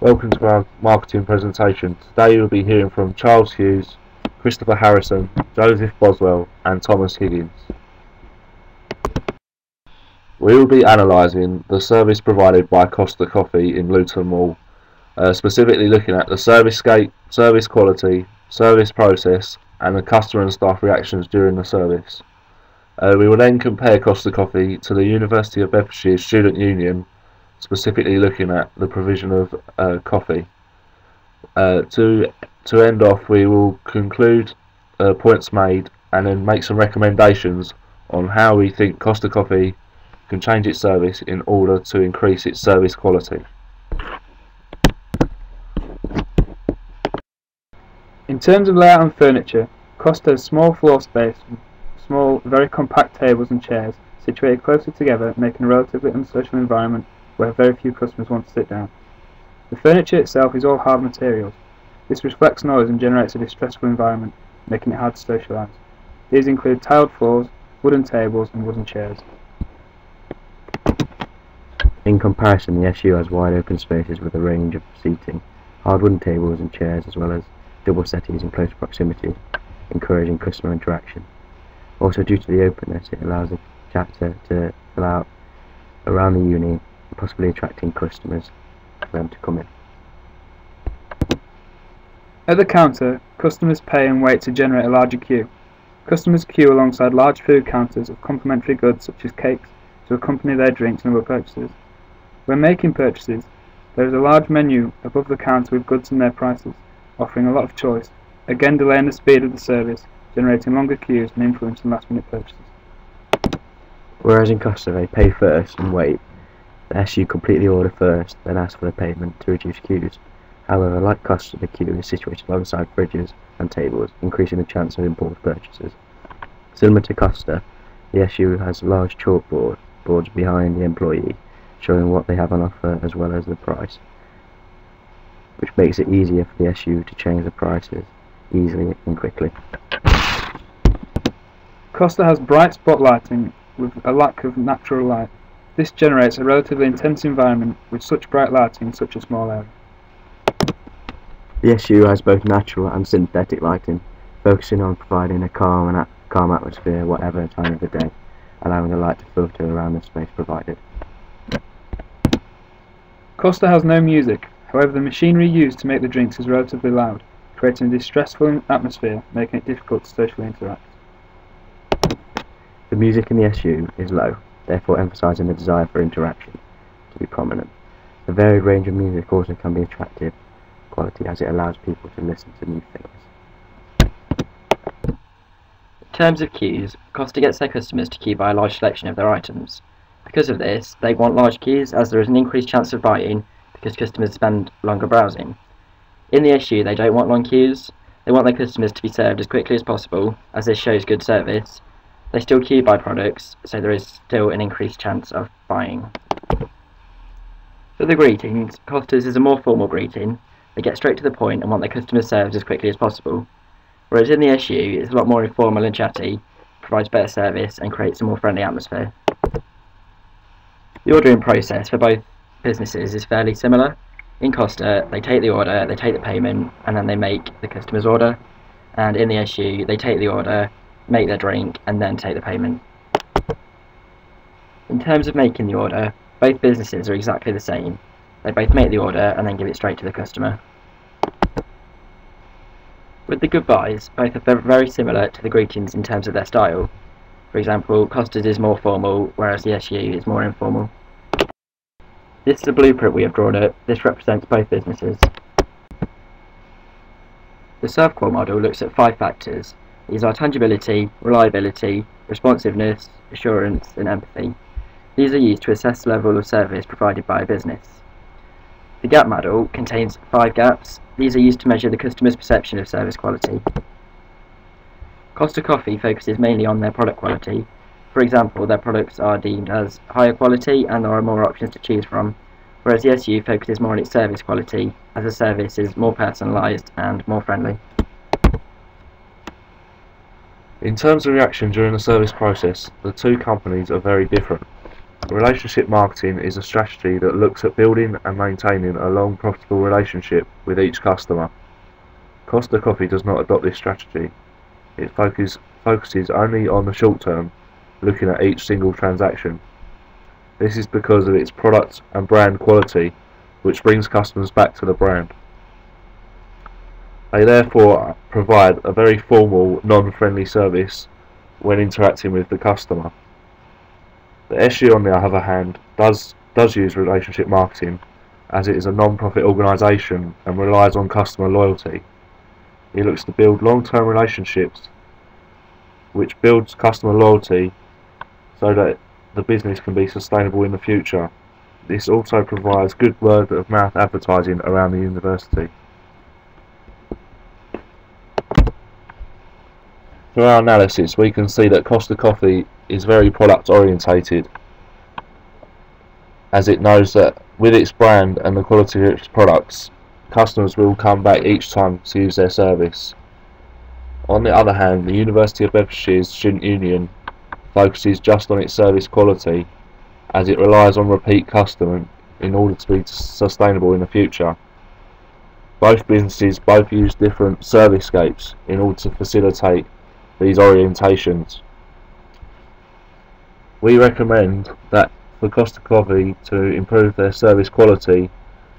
Welcome to our marketing presentation. Today you'll be hearing from Charles Hughes, Christopher Harrison, Joseph Boswell and Thomas Higgins. We will be analysing the service provided by Costa Coffee in Luton Mall, specifically looking at the service scape, service quality, service process and the customer and staff reactions during the service. We will then compare Costa Coffee to the University of Bedfordshire Student Union, specifically looking at the provision of coffee. To end off, we will conclude points made and then make some recommendations on how we think Costa Coffee can change its service in order to increase its service quality. In terms of layout and furniture, Costa has small floor space, small, very compact tables and chairs situated closer together, making a relatively unsocial environment where very few customers want to sit down. The furniture itself is all hard materials. This reflects noise and generates a distressful environment, making it hard to socialise. These include tiled floors, wooden tables and wooden chairs. In comparison, the SU has wide open spaces with a range of seating, hard wooden tables and chairs as well as double settees in close proximity, encouraging customer interaction. Also, due to the openness, it allows the chapter to fill out around the uni, possibly attracting customers for them to come in. At the counter, customers pay and wait to generate a larger queue. Customers queue alongside large food counters of complementary goods such as cakes to accompany their drinks and other purchases. When making purchases, there is a large menu above the counter with goods and their prices, offering a lot of choice, again delaying the speed of the service, generating longer queues and influencing last-minute purchases. Whereas in Costa they pay first and wait, the SU complete the order first, then ask for the payment to reduce queues. However, like Costa, the queue is situated alongside fridges and tables, increasing the chance of impulse purchases. Similar to Costa, the SU has large boards behind the employee, showing what they have on offer as well as the price, which makes it easier for the SU to change the prices easily and quickly. Costa has bright spotlighting with a lack of natural light. This generates a relatively intense environment with such bright lighting in such a small area. The SU has both natural and synthetic lighting, focusing on providing a calm atmosphere whatever time of the day, allowing the light to filter around the space provided. Costa has no music, however the machinery used to make the drinks is relatively loud, creating a distressful atmosphere, making it difficult to socially interact. The music in the SU is low, therefore emphasising the desire for interaction to be prominent. The varied range of music also can be attractive quality as it allows people to listen to new things. In terms of queues, Costa gets their customers to queue by a large selection of their items. Because of this, they want large queues as there is an increased chance of buying because customers spend longer browsing. In the SU, they don't want long queues. They want their customers to be served as quickly as possible, as this shows good service. They still queue buy products, so there is still an increased chance of buying. For the greetings, Costa's is a more formal greeting. They get straight to the point and want their customers served as quickly as possible. Whereas in the SU, it's a lot more informal and chatty, provides better service and creates a more friendly atmosphere. The ordering process for both businesses is fairly similar. In Costa, they take the order, they take the payment, and then they make the customer's order. And in the SU, they take the order, make their drink, and then take the payment. In terms of making the order, both businesses are exactly the same. They both make the order and then give it straight to the customer. With the goodbyes, both are very similar to the greetings in terms of their style. For example, Costa's is more formal, whereas the SU is more informal. This is a blueprint we have drawn up. This represents both businesses. The ServQual model looks at 5 factors. These are tangibility, reliability, responsiveness, assurance, and empathy. These are used to assess the level of service provided by a business. The gap model contains 5 gaps. These are used to measure the customer's perception of service quality. Costa Coffee focuses mainly on their product quality. For example, their products are deemed as higher quality and there are more options to choose from, whereas the SU focuses more on its service quality, as the service is more personalised and more friendly. In terms of reaction during the service process, the two companies are very different. Relationship marketing is a strategy that looks at building and maintaining a long profitable relationship with each customer. Costa Coffee does not adopt this strategy. It focuses only on the short term, looking at each single transaction. This is because of its product and brand quality, which brings customers back to the brand. They therefore provide a very formal, non-friendly service when interacting with the customer. The SU, on the other hand, does use relationship marketing, as it is a non-profit organisation and relies on customer loyalty. It looks to build long-term relationships, which builds customer loyalty so that the business can be sustainable in the future. This also provides good word-of-mouth advertising around the university. Through our analysis, we can see that Costa Coffee is very product orientated, as it knows that with its brand and the quality of its products, customers will come back each time to use their service. On the other hand, the University of Bedfordshire's Student Union focuses just on its service quality, as it relies on repeat customers in order to be sustainable in the future. Both businesses use different service scapes in order to facilitate these orientations. We recommend that for Costa Coffee to improve their service quality,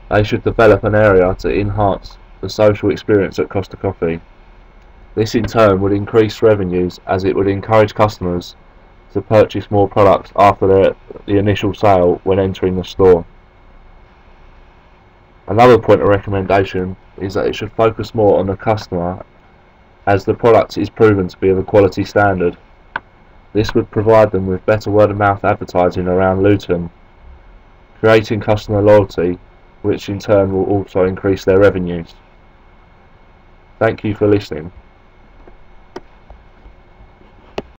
they should develop an area to enhance the social experience at Costa Coffee. This in turn would increase revenues, as it would encourage customers to purchase more products after the initial sale when entering the store. Another point of recommendation is that it should focus more on the customer, as the product is proven to be of a quality standard. This would provide them with better word-of-mouth advertising around Luton, creating customer loyalty, which in turn will also increase their revenues. Thank you for listening.